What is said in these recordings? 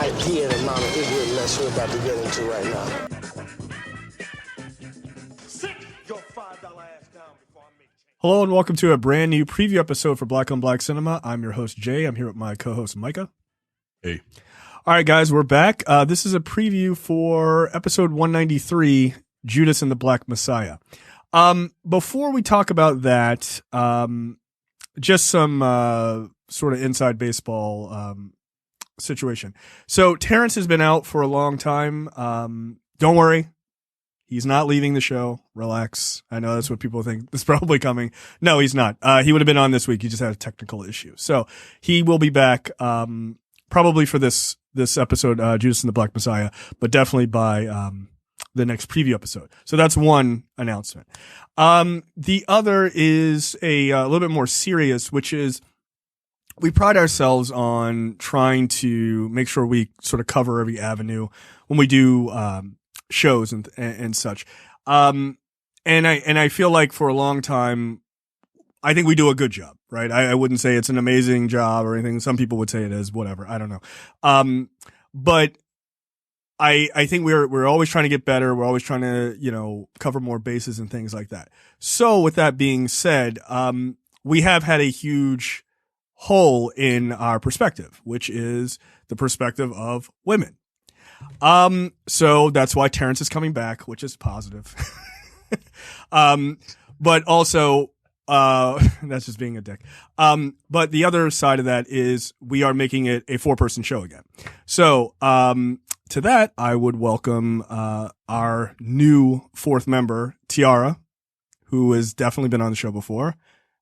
idea the amount of ignorant mess we're about to get into right now. Sit your $5 ass down before I make change. Hello and welcome to a brand new preview episode for Black on Black Cinema. I'm your host, Jay. I'm here with my co-host, Micah. Hey. All right, guys, we're back. This is a preview for episode 193, Judas and the Black Messiah. Before we talk about that, just some sort of inside baseball situation. So Terrence has been out for a long time. Don't worry. He's not leaving the show. Relax. I know that's what people think is probably coming. No, he's not. He would have been on this week. He just had a technical issue. So he will be back, probably for this episode, Judas and the Black Messiah, but definitely by, the next preview episode. So that's one announcement. The other is a little bit more serious, which is we pride ourselves on trying to make sure we sort of cover every avenue when we do, shows and such. And I feel like for a long time, I think we do a good job, right? I wouldn't say it's an amazing job or anything. Some people would say it is, whatever. I don't know. But I think we're always trying to get better. We're always trying to, cover more bases and things like that. So with that being said, we have had a huge hole in our perspective, which is the perspective of women. So that's why Terrence is coming back, which is positive. But also, that's just being a dick. But the other side of that is we are making it a 4-person show again. So, to that, I would welcome, our new 4th member, Tiara, who has definitely been on the show before,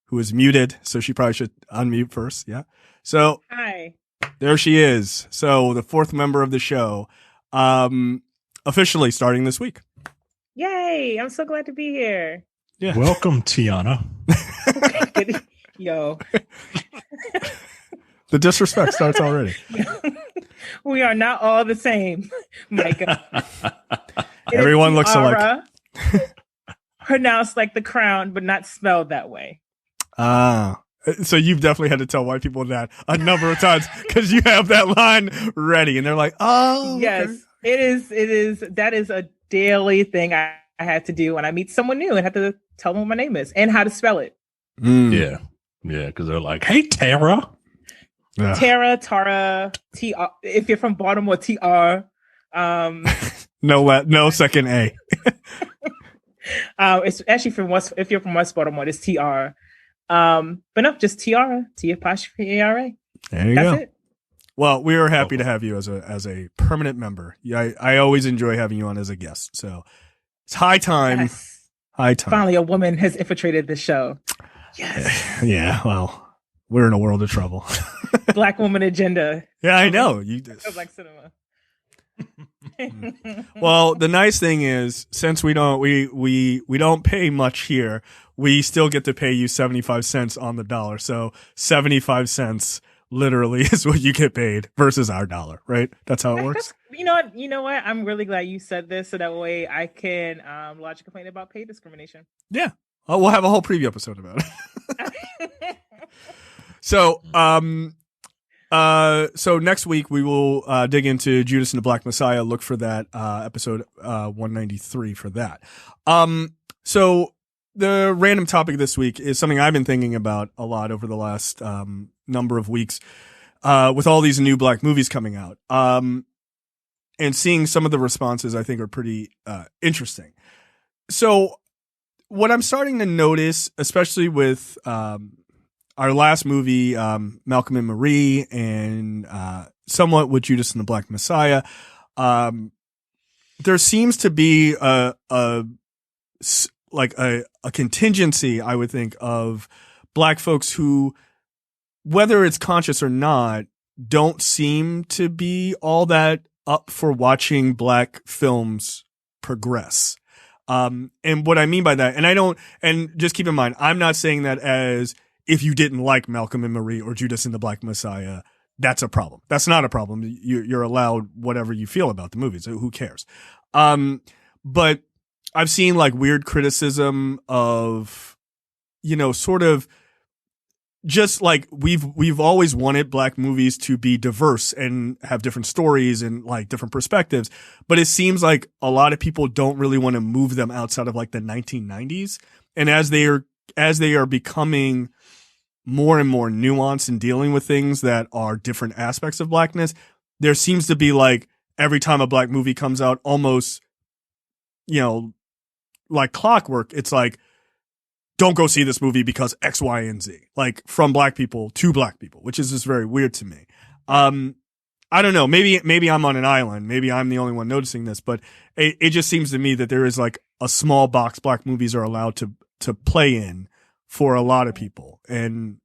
who is muted. So she probably should unmute first. Yeah. So hi, there she is. So the 4th member of the show, officially starting this week. yay! I'm so glad to be here. Yeah. Welcome, Tiana. Yo, The disrespect starts already. we are not all the same, Micah. It Everyone is looks alike. Tiara, pronounced like the crown, but not spelled that way. So you've definitely had to tell white people that a number of times because you have that line ready and they're like, oh, Yes, okay. it is. That is a daily thing I had to do when I meet someone new and have to tell them what my name is and how to spell it. Yeah. Yeah, because they're like, hey, Tara. Yeah. Tara, TR. If you're from Baltimore, TR. No second A. It's actually from West. If you're from West Baltimore, it's TR. But no, just Tiara, T''ARA. There you That's go. it. Well, we are happy to have you as a permanent member. Yeah, I always enjoy having you on as a guest. So it's high time. Yes. High time. Finally, a woman has infiltrated the show. Yes. Yeah. Well, we're in a world of trouble. Black woman agenda. Yeah, I know. You. Of Black cinema. Well, the nice thing is, since we don't pay much here, we still get to pay you 75 cents on the dollar. So 75 cents literally is what you get paid versus our dollar, right? That's how it works. You know what? I'm really glad you said this so that way I can lodge a complaint about pay discrimination. Yeah. Oh, we'll have a whole preview episode about it. So next week we will dig into Judas and the Black Messiah. Look for that episode 193 for that. So the random topic this week is something I've been thinking about a lot over the last number of weeks with all these new black movies coming out. And seeing some of the responses I think are pretty interesting. So what I'm starting to notice, especially with our last movie, Malcolm and Marie, and somewhat with Judas and the Black Messiah, there seems to be a contingency, I would think, of black folks who, whether it's conscious or not, don't seem to be all that up for watching black films progress. And what I mean by that, and just keep in mind, I'm not saying that as if you didn't like Malcolm and Marie or Judas and the Black Messiah, that's a problem. That's not a problem. You're allowed whatever you feel about the movies. Who cares? But I've seen like weird criticism of, sort of just like we've always wanted Black movies to be diverse and have different stories and like different perspectives, but it seems like a lot of people don't really want to move them outside of like the 1990s. And as they are becoming more and more nuanced in dealing with things that are different aspects of Blackness, there seems to be like every time a Black movie comes out, almost, like clockwork, it's like, don't go see this movie because X, Y, and Z, like from Black people to Black people, which is just very weird to me. I don't know. Maybe I'm on an island. Maybe I'm the only one noticing this, but it just seems to me that there is like a small box Black movies are allowed to play in for a lot of people. And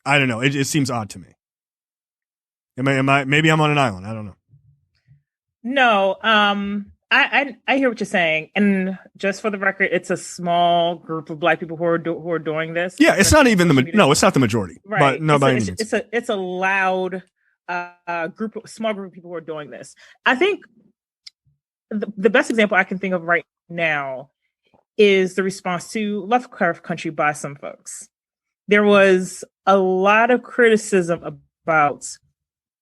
I don't know. It seems odd to me. Maybe I'm on an island. I don't know. No, I hear what you're saying, and just for the record, it's a small group of Black people who are doing this. Yeah, it's not even it's not the majority, right? But no, by any means, it's a loud small group of people who are doing this. I think the best example I can think of right now is the response to Lovecraft Country by some folks. There was a lot of criticism about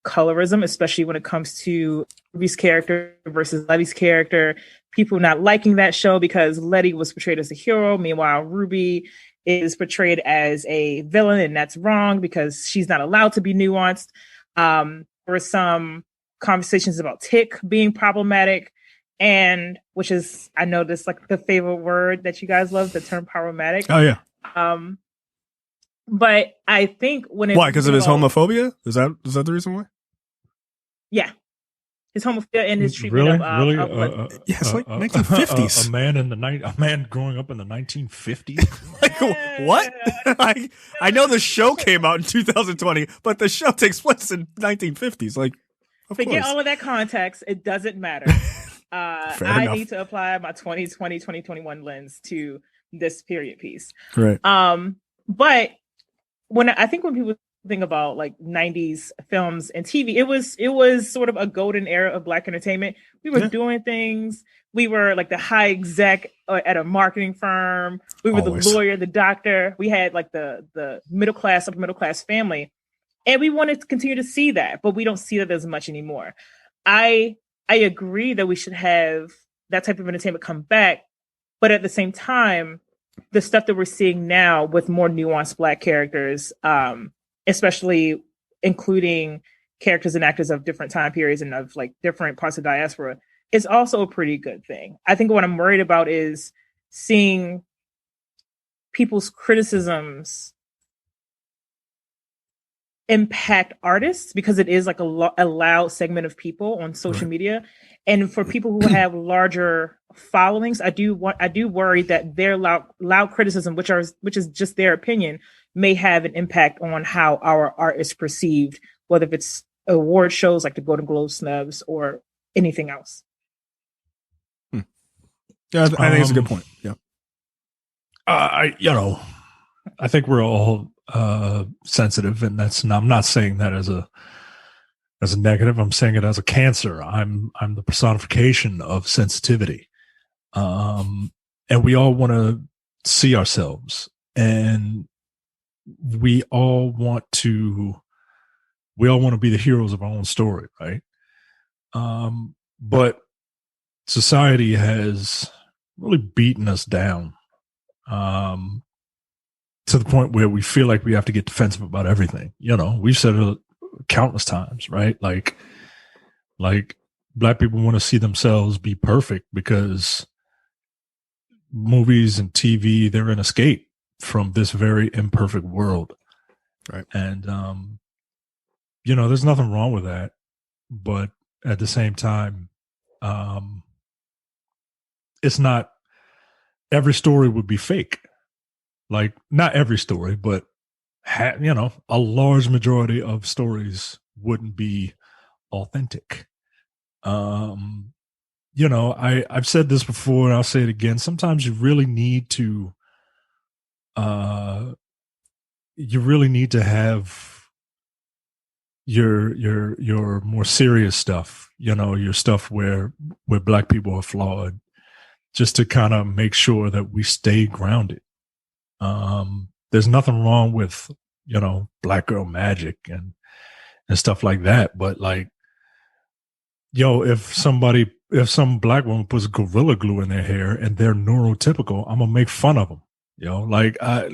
colorism, especially when it comes to Ruby's character versus Letty's character. People not liking that show because Letty was portrayed as a hero. Meanwhile, Ruby is portrayed as a villain, and that's wrong because she's not allowed to be nuanced. There were some conversations about tick being problematic, and which is, I know this like the favorite word that you guys love, the term problematic. Oh yeah. But I think when why? Because of his homophobia? Is that the reason why? Yeah, his homophobia and his treatment of yes, like 1950s. A man growing up in the 1950s. Like what? I know the show came out in 2020, but the show takes place in 1950s. Like, forget all of that context. It doesn't matter. I need to apply my 2020, 2021 lens to this period piece. Right. But when people think about like 90s films and TV, it was sort of a golden era of Black entertainment. We were doing things. We were like the high exec at a marketing firm. We were the lawyer, the doctor. We had like the middle class, upper middle class family. And we wanted to continue to see that, but we don't see that as much anymore. I agree that we should have that type of entertainment come back. But at the same time, the stuff that we're seeing now with more nuanced Black characters, especially including characters and actors of different time periods and of like different parts of diaspora, is also a pretty good thing. I think what I'm worried about is seeing people's criticisms impact artists, because it is like a loud segment of people on social media. And for people who have larger followings, I do worry that their loud criticism, which is just their opinion, may have an impact on how our art is perceived, whether it's award shows like the Golden Globe snubs or anything else. Yeah, I think it's a good point. Yeah. I think we're all sensitive, and I'm not saying that as a negative. I'm saying it as a cancer. I'm the personification of sensitivity. And we all want to see ourselves, and we all want to be the heroes of our own story, right? But society has really beaten us down, to the point where we feel like we have to get defensive about everything. We've said it countless times, right? Like Black people want to see themselves be perfect because movies and TV, they're an escape from this very imperfect world. Right. And, there's nothing wrong with that. But at the same time, it's not every story would be fake. Like, not every story, but a large majority of stories wouldn't be authentic. I've said this before and I'll say it again. Sometimes you really need to have your more serious stuff, your stuff where Black people are flawed, just to kind of make sure that we stay grounded. There's nothing wrong with black girl magic and stuff like that. But like, if some black woman puts Gorilla Glue in their hair and they're neurotypical, I'm gonna make fun of them,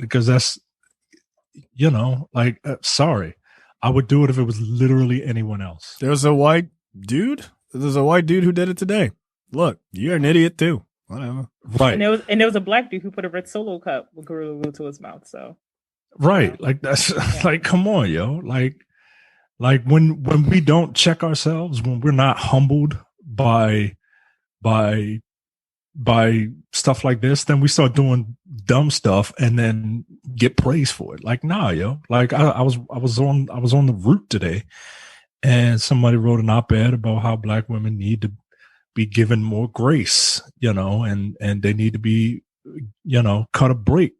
because that's, sorry, I would do it if it was literally anyone else. There's a white dude who did it today. Look, you're an idiot too. Whatever. Right. And there was a black dude who put a red Solo cup with Gorilla Glue to his mouth. So. Right. Like that's like, come on, yo. Like when we don't check ourselves, when we're not humbled by stuff like this, then we start doing dumb stuff and then get praised for it. Like, nah, yo. Like I was on the route today, and somebody wrote an op-ed about how black women need to be given more grace, and they need to be, cut a break.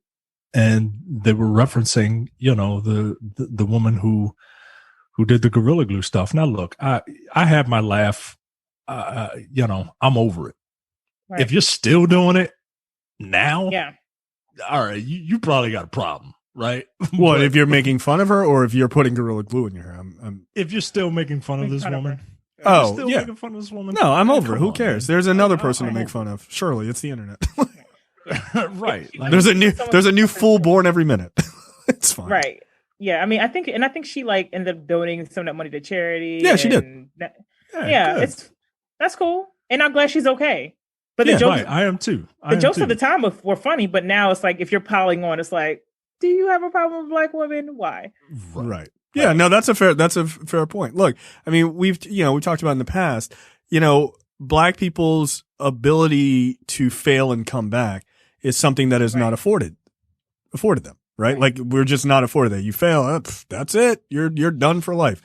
And they were referencing, the woman who did the Gorilla Glue stuff. Now, look, I had my laugh. I'm over it. Right. If you're still doing it now, yeah, all right, you probably got a problem, right? What, if you're making fun of her, or if you're putting Gorilla Glue in your hair? If you're still making fun of this woman. Making fun of this woman. No, I'm over it. Who cares? Man. There's another person to make fun of. Surely, it's the internet. Right. Like, there's a new fool born every minute. It's fine. Right. Yeah. I mean, I think she ended up donating some of that money to charity. Yeah, she did. That's cool, and I'm glad she's okay. But the jokes, right, I am too. The jokes at the time were funny, but now it's like, if you're piling on, it's like, do you have a problem with black women? Why? Right. Yeah. No, that's a fair point. Look, I mean, we've talked about in the past, black people's ability to fail and come back is something that is not afforded them, right? Like, we're just not afforded that. You fail, that's it. You're done for life.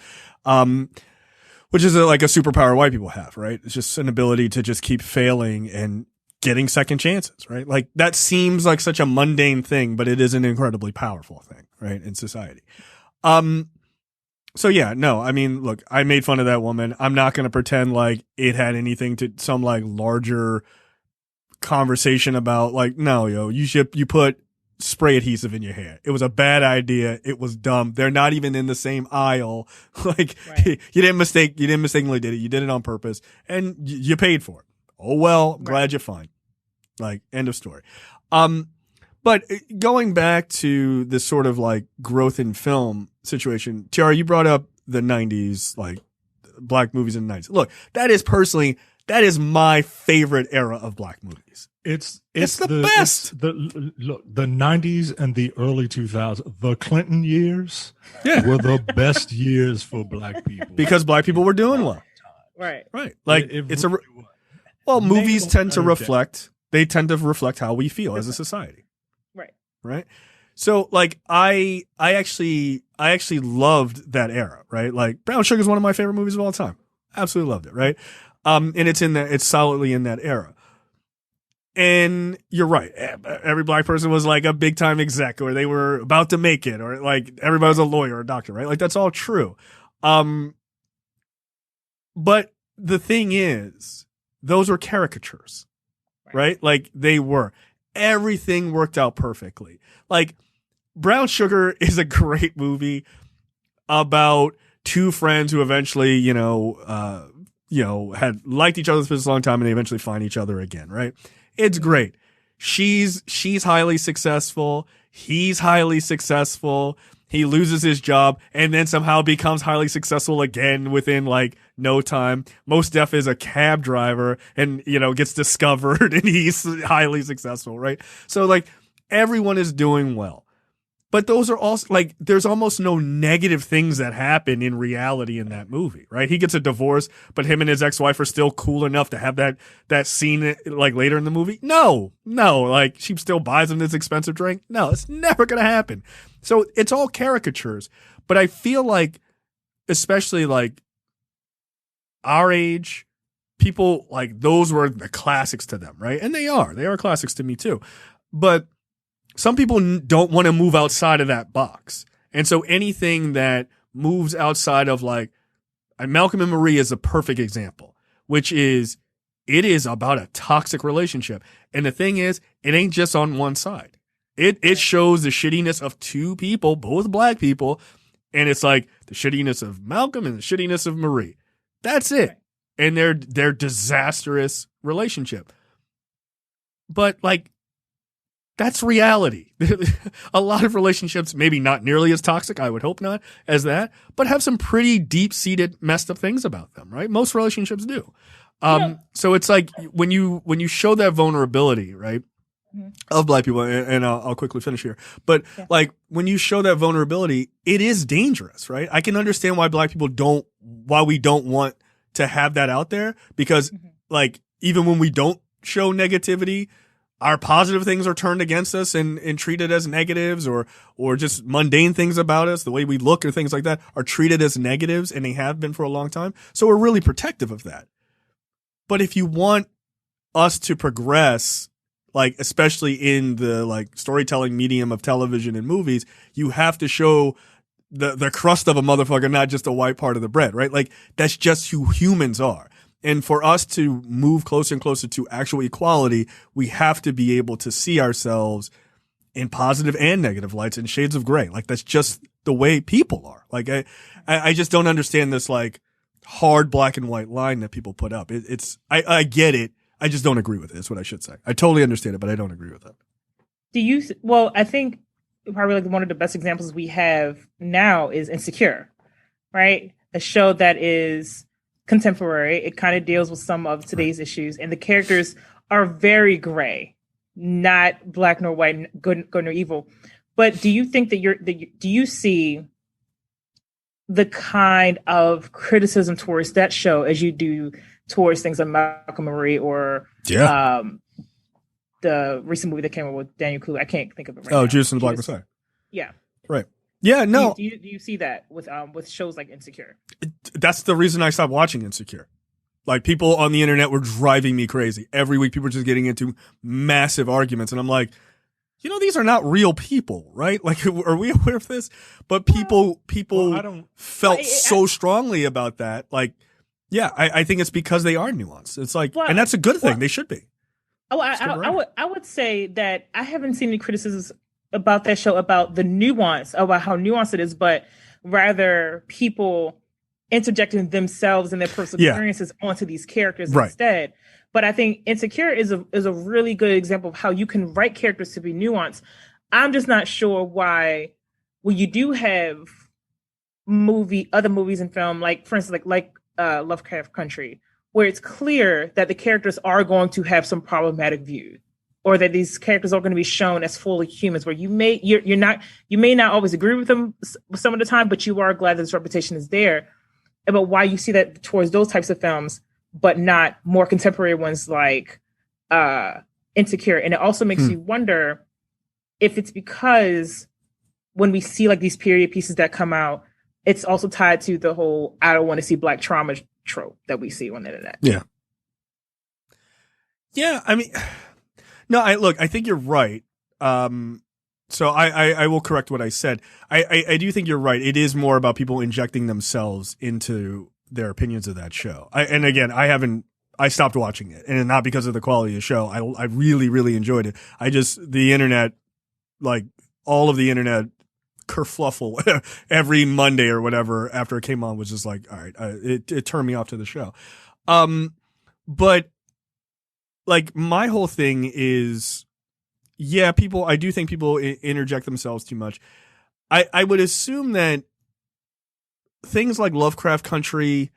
Which is like a superpower white people have, right? It's just an ability to just keep failing and getting second chances, right? Like, that seems like such a mundane thing, but it is an incredibly powerful thing, right? In society. So yeah, no, I mean, look, I made fun of that woman. I'm not going to pretend like it had anything to some like larger conversation about like, no, yo, you put spray adhesive in your hair. It was a bad idea. It was dumb. They're not even in the same aisle. Like, right. You didn't mistakenly did it. You did it on purpose, and you paid for it. Oh well, glad you're fine. Like, end of story. But going back to this sort of like growth in film situation, Tiara, you brought up the 90s, like black movies in the 90s. Look, that is my favorite era of black movies. It's the best. The 90s and the early 2000s, the Clinton years were the best years for black people. Because black people were doing well. Right. Like, movies tend to reflect how we feel as a society. Right. So like, I actually loved that era, right? Like, Brown Sugar is one of my favorite movies of all time. Absolutely loved it. Right. And it's solidly in that era. And you're right. Every black person was like a big time exec, or they were about to make it, or like everybody was a lawyer or a doctor, right? Like, that's all true. But the thing is, those were caricatures, right? Like, everything worked out perfectly. Like, Brown Sugar is a great movie about two friends who eventually, had liked each other for a long time, and they eventually find each other again, right? It's great. She's highly successful. He's highly successful. He loses his job and then somehow becomes highly successful again within like no time. Mos Def is a cab driver and, gets discovered and he's highly successful, right? So like, everyone is doing well. But those are also like, there's almost no negative things that happen in reality in that movie, right? He gets a divorce, but him and his ex-wife are still cool enough to have that scene like later in the movie. No, like, she still buys him this expensive drink. No, it's never going to happen. So it's all caricatures, but I feel like, especially like our age, people like, those were the classics to them, right? And they are classics to me too. But some people don't want to move outside of that box. And so anything that moves outside of like, Malcolm and Marie is a perfect example, which is, it is about a toxic relationship. And the thing is, it ain't just on one side. It shows the shittiness of two people, both black people, and it's like the shittiness of Malcolm and the shittiness of Marie. That's it. Right. And their disastrous relationship. But like, that's reality. A lot of relationships, maybe not nearly as toxic, I would hope not, as that, but have some pretty deep-seated, messed up things about them, right? Most relationships do. So it's like when you show that vulnerability, right, of black people, and I'll quickly finish here, but like when you show that vulnerability, it is dangerous, right? I can understand why black people why we don't want to have that out there, because like even when we don't show negativity, our positive things are turned against us and treated as negatives, or just mundane things about us, the way we look or things like that are treated as negatives, and they have been for a long time. So we're really protective of that. But if you want us to progress, like especially in the like storytelling medium of television and movies, you have to show the crust of a motherfucker, not just the white part of the bread, right? Like that's just who humans are. And for us to move closer and closer to actual equality, we have to be able to see ourselves in positive and negative lights and shades of gray. Like that's just the way people are. Like I just don't understand this like hard black and white line that people put up. I get it. I just don't agree with it. Is what I should say. I totally understand it, but I don't agree with it. Well, I think probably like one of the best examples we have now is Insecure, right? A show that is contemporary. It kind of deals with some of today's issues, and the characters are very gray, not black nor white, good nor evil. But do you think that do you see the kind of criticism towards that show as you do towards things like Malcolm Marie or the recent movie that came out with Daniel Kaluuya? I can't think of it right now. Oh, Judas and the Black Messiah. Yeah. Right. Yeah, no. Do you see that with shows like Insecure? That's the reason I stopped watching Insecure. Like people on the internet were driving me crazy. Every week people were just getting into massive arguments, and I'm like, these are not real people, right? Like, are we aware of this? But people felt so strongly about that. Like, yeah, I think it's because they are nuanced. It's like, and that's a good thing. They should be. Oh, I would say that I haven't seen any criticisms about that show, about the nuance, about how nuanced it is, but rather people interjecting themselves and their personal experiences onto these characters instead. But I think Insecure is a really good example of how you can write characters to be nuanced. I'm just not sure why, when you do have other movies and film, like for instance, like Lovecraft Country, where it's clear that the characters are going to have some problematic views, or that these characters are going to be shown as fully humans, where you may not always agree with them some of the time, but you are glad that this reputation is there. But why you see that towards those types of films, but not more contemporary ones like Insecure. And it also makes you wonder if it's because when we see like these period pieces that come out, it's also tied to the whole I don't want to see black trauma trope that we see on the internet. Yeah. Yeah, I mean, no, I think you're right. So I will correct what I said. I do think you're right. It is more about people injecting themselves into their opinions of that show. And again, I stopped watching it, and not because of the quality of the show. I really, really enjoyed it. The internet, like all of the internet kerfluffle every Monday or whatever after it came on was just like, all right, it turned me off to the show. But like my whole thing is, yeah, I do think people interject themselves too much. I would assume that things like Lovecraft Country,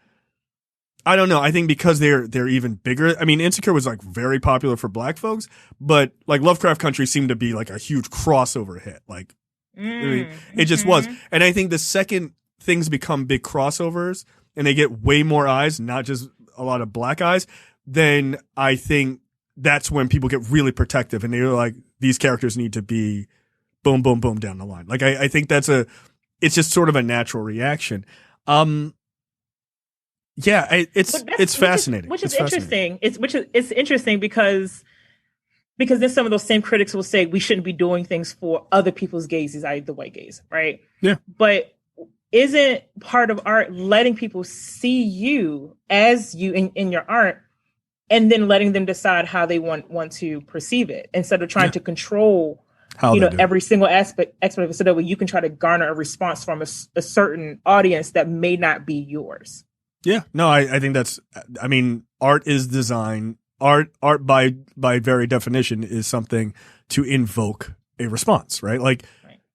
I don't know. I think because they're even bigger. I mean, Insecure was like very popular for black folks, but like Lovecraft Country seemed to be like a huge crossover hit. Like, I mean, it just was. And I think the second things become big crossovers and they get way more eyes, not just a lot of black eyes, then I think that's when people get really protective and they're like, these characters need to be boom, boom, boom down the line. Like, I think it's just sort of a natural reaction. Yeah, it's fascinating. Which is interesting. It's interesting because then some of those same critics will say we shouldn't be doing things for other people's gazes, i.e. the white gaze, right? Yeah. But isn't part of art letting people see you as you in your art, and then letting them decide how they want to perceive it, instead of trying to control How they do it. every single aspect of it, so that way you can try to garner a response from a certain audience that may not be yours. Yeah, no, I think I mean, art is design. Art by very definition is something to invoke a response, right? Like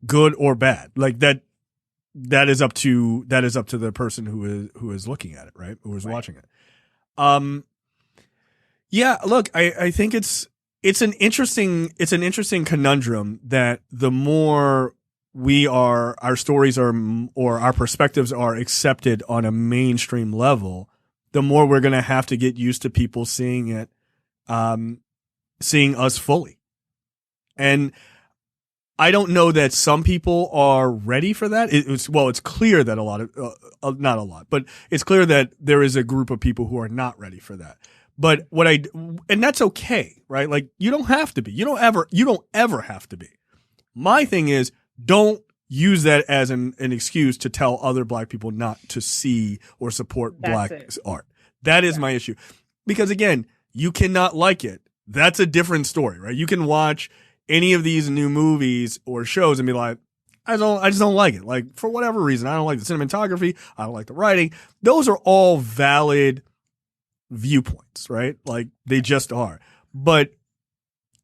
good or bad. Like that is up to the person who is looking at it, right? Who is watching it. Yeah, look, I think it's an interesting conundrum that the more our stories are, or our perspectives are accepted on a mainstream level, the more we're going to have to get used to people seeing it, seeing us fully. And I don't know that some people are ready for that. It's clear that not a lot, but it's clear that there is a group of people who are not ready for that. But and that's okay, right? Like you don't have to be. You don't ever have to be. My thing is, don't use that as an excuse to tell other Black people not to see or support Black art. That is my issue. Because again, you cannot like it. That's a different story, right? You can watch any of these new movies or shows and be like, I just don't like it. Like for whatever reason, I don't like the cinematography. I don't like the writing. Those are all valid viewpoints, right? Like they just are. But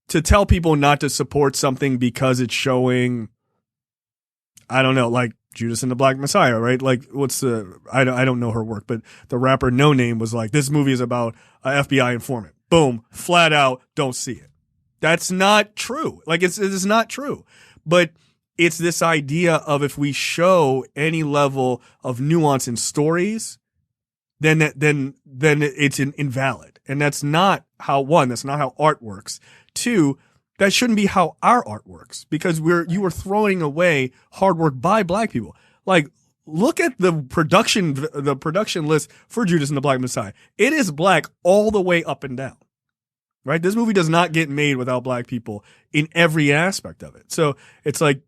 to tell people not to support something because it's showing, I don't know, like Judas and the Black Messiah, right? Like I don't know her work, but the rapper No Name was like, this movie is about an FBI informant. Boom, flat out, don't see it. That's not true. Like it's not true. But it's this idea of if we show any level of nuance in stories, then it's invalid. And that's not how art works. Two, that shouldn't be how our art works, because you were throwing away hard work by Black people. Like, look at the production list for Judas and the Black Messiah. It is Black all the way up and down, right? This movie does not get made without Black people in every aspect of it. So it's like,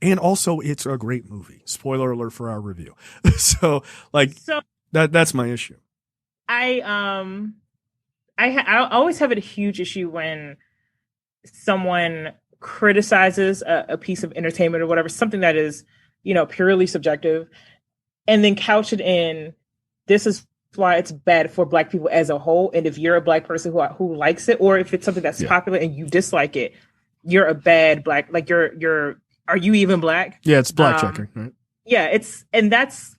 and also it's a great movie. Spoiler alert for our review. That's my issue. I always have a huge issue when someone criticizes a piece of entertainment or whatever, something that is, purely subjective, and then couch it in, this is why it's bad for Black people as a whole. And if you're a Black person who likes it, or if it's something that's popular and you dislike it, you're a bad Black, like are you even Black? Yeah, it's black checking, right? Yeah,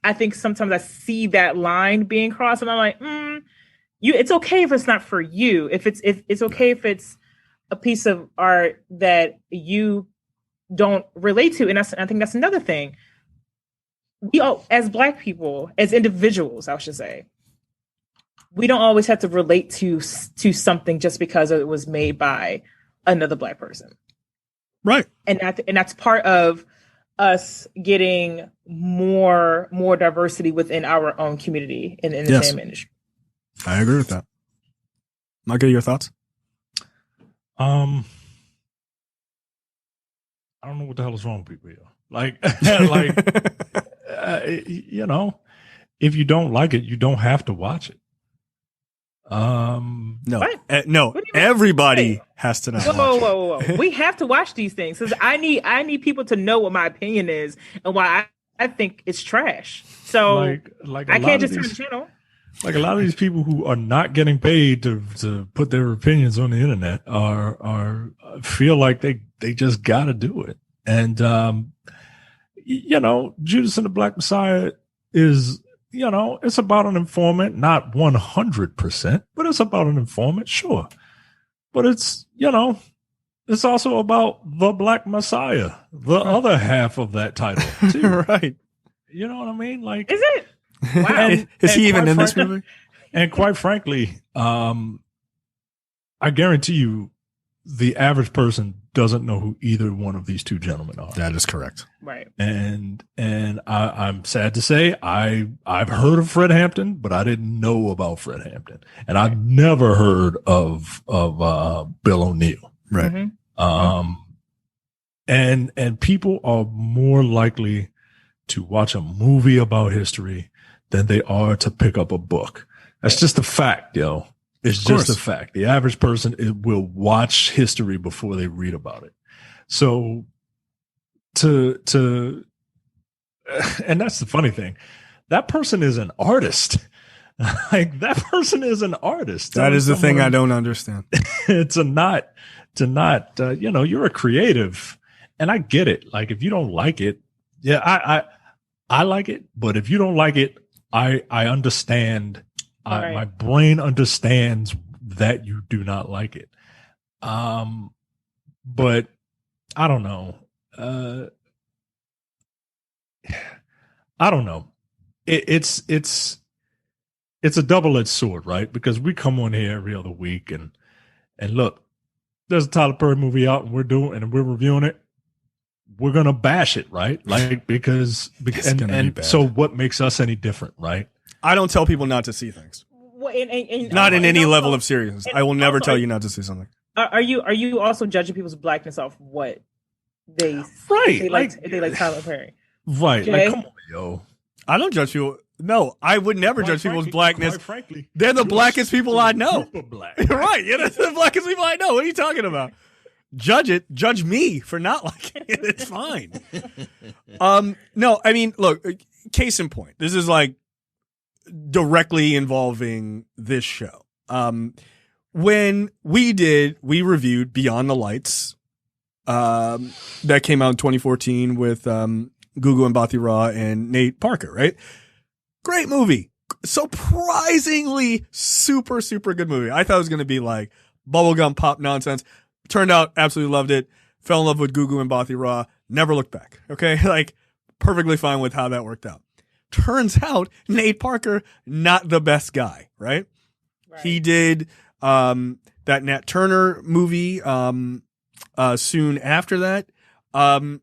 I think sometimes I see that line being crossed and I'm like, it's okay if it's not for you. If it's okay if it's a piece of art that you don't relate to. And I think that's another thing. We all, as Black people, as individuals, I should say, we don't always have to relate to something just because it was made by another Black person. Right. And that's part of us getting more diversity within our own community in the entertainment industry. I agree with that. Micah, your thoughts? I don't know what the hell is wrong with people here. Like, if you don't like it, you don't have to watch it. No, everybody has to not watch it. Whoa. We have to watch these things because I need people to know what my opinion is and why I think it's trash. So like I can't just turn the channel. Like a lot of these people who are not getting paid to put their opinions on the internet are feel like they just got to do it. And, Judas and the Black Messiah is, it's about an informant, not 100%, but it's about an informant. Sure. But it's, it's also about the Black Messiah, the other half of that title too. Right. You know what I mean? Like, is it? Wow. Is he even in this movie? And quite frankly, I guarantee you the average person doesn't know who either one of these two gentlemen are. That is correct. Right. And I'm sad to say I've heard of Fred Hampton, but I didn't know about Fred Hampton. And I've never heard of Bill O'Neill. Right. Mm-hmm. And people are more likely to watch a movie about history than they are to pick up a book. That's just a fact, yo. It's just a fact. The average person will watch history before they read about it. So to and that's the funny thing. That person is an artist. Like that person is an artist. That is the thing I don't understand. To not, you're a creative, and I get it. Like if you don't like it, yeah, I like it, but if you don't like it, I understand. Right. My brain understands that you do not like it. But I don't know. I don't know. It's a double-edged sword, right? Because we come on here every other week and look, there's a Tyler Perry movie out and we're reviewing it. We're gonna bash it, right? Like because so what makes us any different, right? I don't tell people not to see things. Well, Not in any also, level of seriousness. I will never tell you not to see something. Are you also judging people's blackness off what they like Tyler Perry? Right. Jay? Like come on, yo. I don't judge people. No, I would never judge people's blackness. Quite frankly, They're the blackest people I know. super black. Right. Yeah, that's the blackest people I know. What are you talking about? Judge it. Judge me for not liking it. It's fine. No, I mean, look, case in point. This is like directly involving this show. When we reviewed Beyond the Lights, that came out in 2014 with Gugu Mbatha-Raw and Nate Parker, right? Great movie. Surprisingly super, super good movie. I thought it was going to be like bubblegum pop nonsense. Turned out, absolutely loved it. Fell in love with Gugu Mbatha-Raw. Never looked back. Okay? Like, perfectly fine with how that worked out. Turns out, Nate Parker, not the best guy, right? He did that Nat Turner movie soon after that. And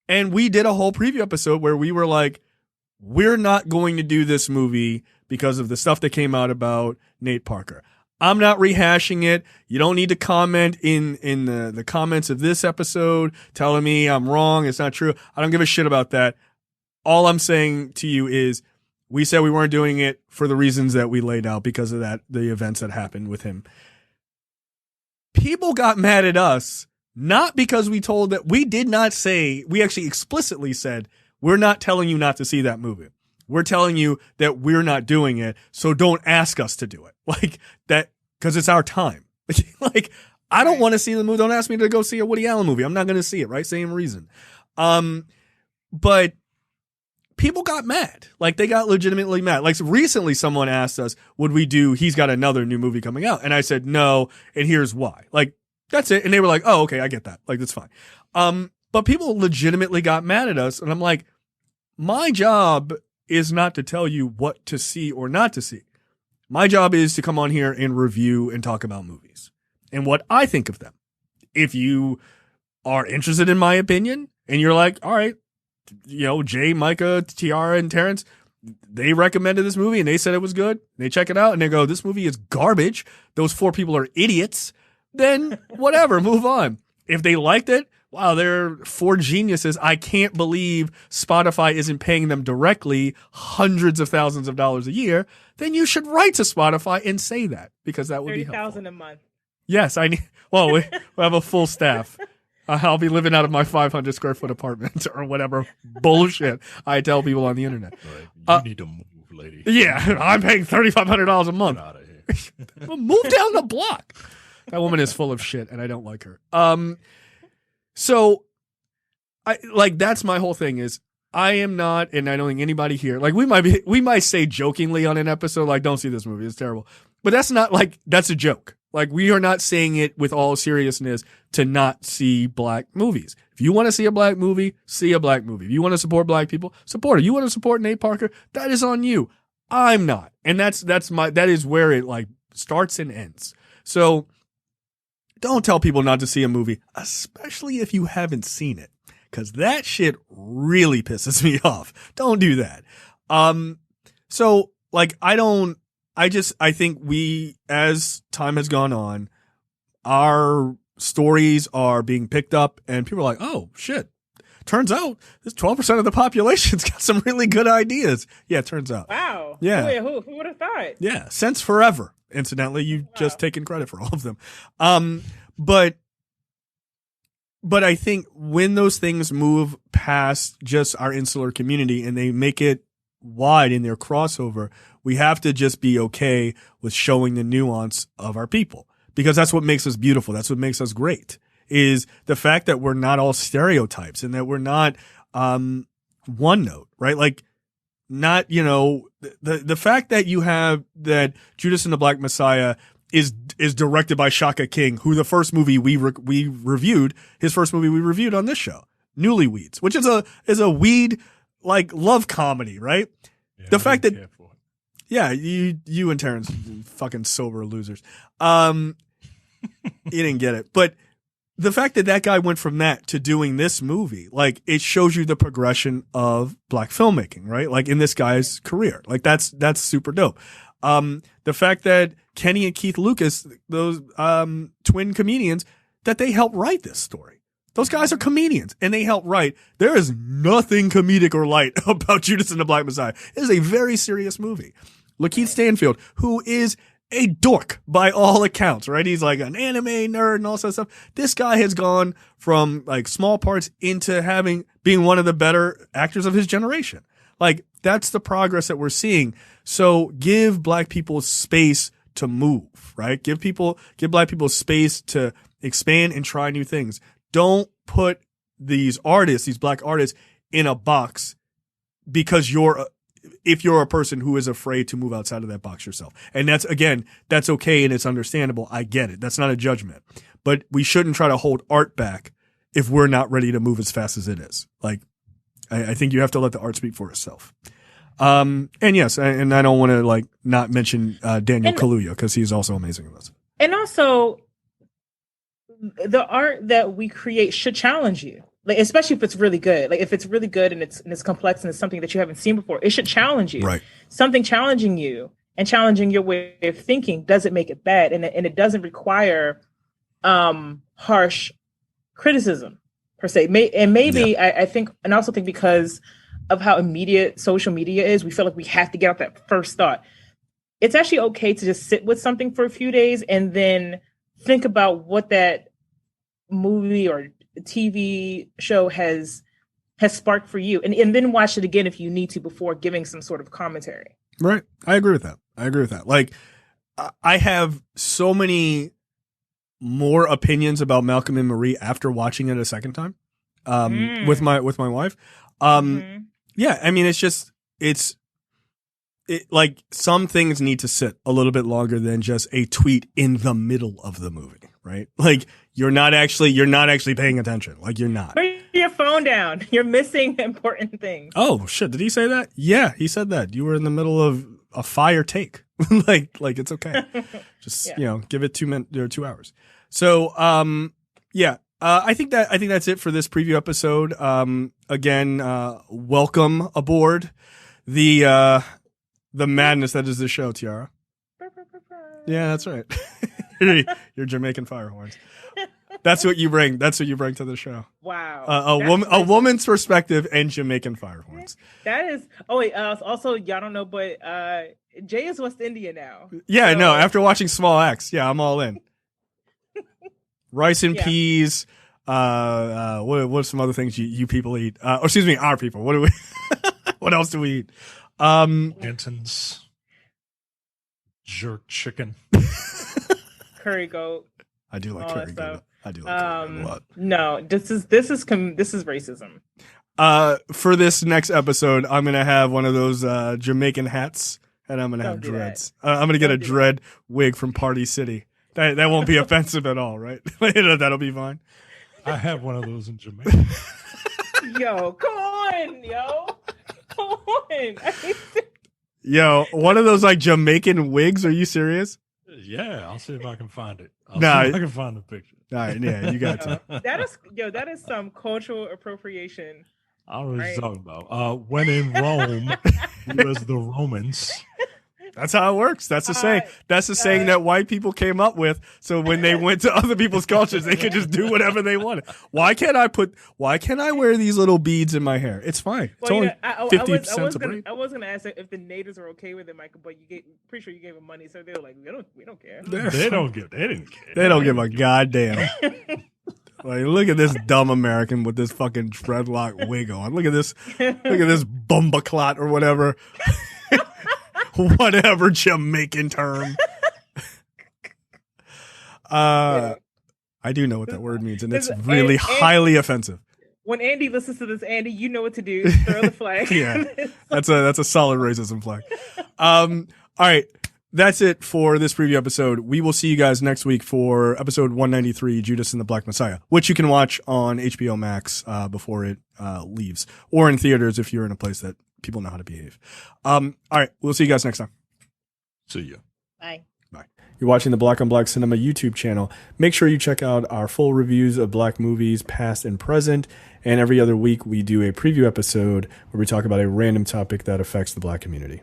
we did a whole preview episode where we were like, we're not going to do this movie because of the stuff that came out about Nate Parker. I'm not rehashing it. You don't need to comment in the comments of this episode telling me I'm wrong. It's not true. I don't give a shit about that. All I'm saying to you is we said we weren't doing it for the reasons that we laid out because of that, the events that happened with him. People got mad at us, not because we told that we did not say, we actually explicitly said, we're not telling you not to see that movie. We're telling you that we're not doing it, so don't ask us to do it. Like that, because it's our time. Like, I don't want to see the movie. Don't ask me to go see a Woody Allen movie. I'm not going to see it, right? Same reason. But people got mad. Like, they got legitimately mad. Like, recently someone asked us, would we do, he's got another new movie coming out. And I said, no, and here's why. Like, that's it. And they were like, oh, okay, I get that. Like, that's fine. But people legitimately got mad at us. And I'm like, my job is not to tell you what to see or not to see. My job is to come on here and review and talk about movies and what I think of them. If you are interested in my opinion and you're like, all right, you know, Jay, Micah, Tiara, and Terrence, they recommended this movie and they said it was good. They check it out and they go, this movie is garbage. Those 4 people are idiots. Then whatever, move on. If they liked it, wow, they're 4 geniuses. I can't believe Spotify isn't paying them directly hundreds of thousands of dollars a year. Then you should write to Spotify and say that because that would be helpful. $30,000 a month. Yes, I need. Well, we have a full staff. I'll be living out of my 500 square foot apartment or whatever bullshit I tell people on the internet. Right. You need to move, lady. Yeah, I'm paying $3,500 a month. Get out of here. Well, move down the block. That woman is full of shit, and I don't like her. So, that's my whole thing is I am not, and I don't think anybody here, like we might say jokingly on an episode, like, don't see this movie, it's terrible. But that's not like, that's a joke. Like, we are not saying it with all seriousness to not see black movies. If you want to see a black movie, see a black movie. If you want to support black people, support it. You want to support Nate Parker, that is on you. I'm not. And that is where it like starts and ends. So don't tell people not to see a movie, especially if you haven't seen it, because that shit really pisses me off. Don't do that. So like, I think we, as time has gone on, our stories are being picked up and people are like, oh shit. Turns out this 12% of the population's got some really good ideas. Yeah, it turns out. Wow. Yeah. Wait, who would have thought? Yeah. Since forever. Incidentally, you've just taken credit for all of them. But But I think when those things move past just our insular community and they make it wide in their crossover, we have to just be okay with showing the nuance of our people, because that's what makes us beautiful. That's what makes us great, is the fact that we're not all stereotypes and that we're not one note, right? Like, not, the fact that you have that Judas and the Black Messiah is directed by Shaka King, who the first movie we reviewed, his first movie we reviewed on this show, Newlyweds, which is a weed like love comedy, right? Yeah, the fact that, yeah, you and Terrence, fucking sober losers. You didn't get it, but the fact that guy went from that to doing this movie, like, it shows you the progression of black filmmaking, right? Like, in this guy's career, like, that's super dope. The fact that Kenny and Keith Lucas, those twin comedians, that they helped write this story. Those guys are comedians and they help write. There is nothing comedic or light about Judas and the Black Messiah. It is a very serious movie. Lakeith Stanfield, who is a dork by all accounts, right? He's like an anime nerd and all that stuff. This guy has gone from like small parts into being one of the better actors of his generation. Like, that's the progress that we're seeing. So give black people space to move, right? Give black people space to expand and try new things. Don't put these black artists in a box because if you're a person who is afraid to move outside of that box yourself. And that's okay and it's understandable. I get it. That's not a judgment. But we shouldn't try to hold art back if we're not ready to move as fast as it is. Like, I think you have to let the art speak for itself. And yes, and I don't want to like not mention Daniel Kaluuya, because he's also amazing in this. And also, the art that we create should challenge you, like, especially if it's really good. Like, if it's really good and it's complex and it's something that you haven't seen before, it should challenge you. Right. Something challenging you and challenging your way of thinking doesn't make it bad, and it doesn't require harsh criticism per se. I think, and I also think because of how immediate social media is, we feel like we have to get out that first thought. It's actually okay to just sit with something for a few days and then think about what that movie or TV show has sparked for you, and then watch it again if you need to before giving some sort of commentary. Right. I agree with that. Like, I have so many more opinions about Malcolm and Marie after watching it a second time with my wife. Yeah, I mean, it's like, some things need to sit a little bit longer than just a tweet in the middle of the movie, right? Like, you're not actually paying attention. Like, you're not. Put your phone down. You're missing important things. Oh shit! Did he say that? Yeah, he said that. You were in the middle of a fire take. like it's okay. Just give it 2 minutes or 2 hours. So yeah. I think that's it for this preview episode. Again, welcome aboard the madness that is the show, Tiara. Yeah, that's right. Your Jamaican fire horns. That's what you bring. That's what you bring to the show. Wow. A woman's perspective and Jamaican fire horns. That is. Oh wait. Also, y'all don't know, but Jay is West Indian now. Yeah, so. No. After watching Small Axe, yeah, I'm all in. Rice and peas. What's some other things you people eat? Or excuse me, our people. What do we? What else do we eat? Anton's jerk chicken, curry goat. I do like curry goat. I do like curry goat a lot. No, this is racism. For this next episode, I'm gonna have one of those Jamaican hats, and I'm gonna have dreads. I'm gonna get a dread wig from Party City. That won't be offensive at all, right? That'll be fine. I have one of those in Jamaica. Yo, come on, yo. Come on. Yo, one of those like Jamaican wigs? Are you serious? Yeah, I'll see if I can find it. See if I can find the picture. All right, yeah, you got to. That is some cultural appropriation. I don't know what you're talking about. When in Rome, it was the Romans. That's how it works. That's the saying. That's the saying that white people came up with. So when they went to other people's cultures, they could just do whatever they wanted. Why can't I wear these little beads in my hair? It's fine. It's only 50 cents a braid. I was going to ask if the natives are okay with it, Michael, but pretty sure you gave them money. So they were like, we don't care. They didn't care. They don't give a goddamn. Like, look at this dumb American with this fucking dreadlock wig on. Look at this bumbaclot or whatever. Whatever Jamaican term. I do know what that word means, and it's really highly offensive. When Andy listens to this, Andy, you know what to do. Throw the flag. Yeah, that's a solid racism flag. All right, that's it for this preview episode. We will see you guys next week for episode 193, Judas and the Black Messiah, which you can watch on HBO Max before it leaves, or in theaters if you're in a place that people know how to behave. All right, we'll see you guys next time. See ya. Bye. Bye. You're watching the Black on Black Cinema YouTube channel. Make sure you check out our full reviews of black movies, past and present. And every other week, we do a preview episode where we talk about a random topic that affects the black community.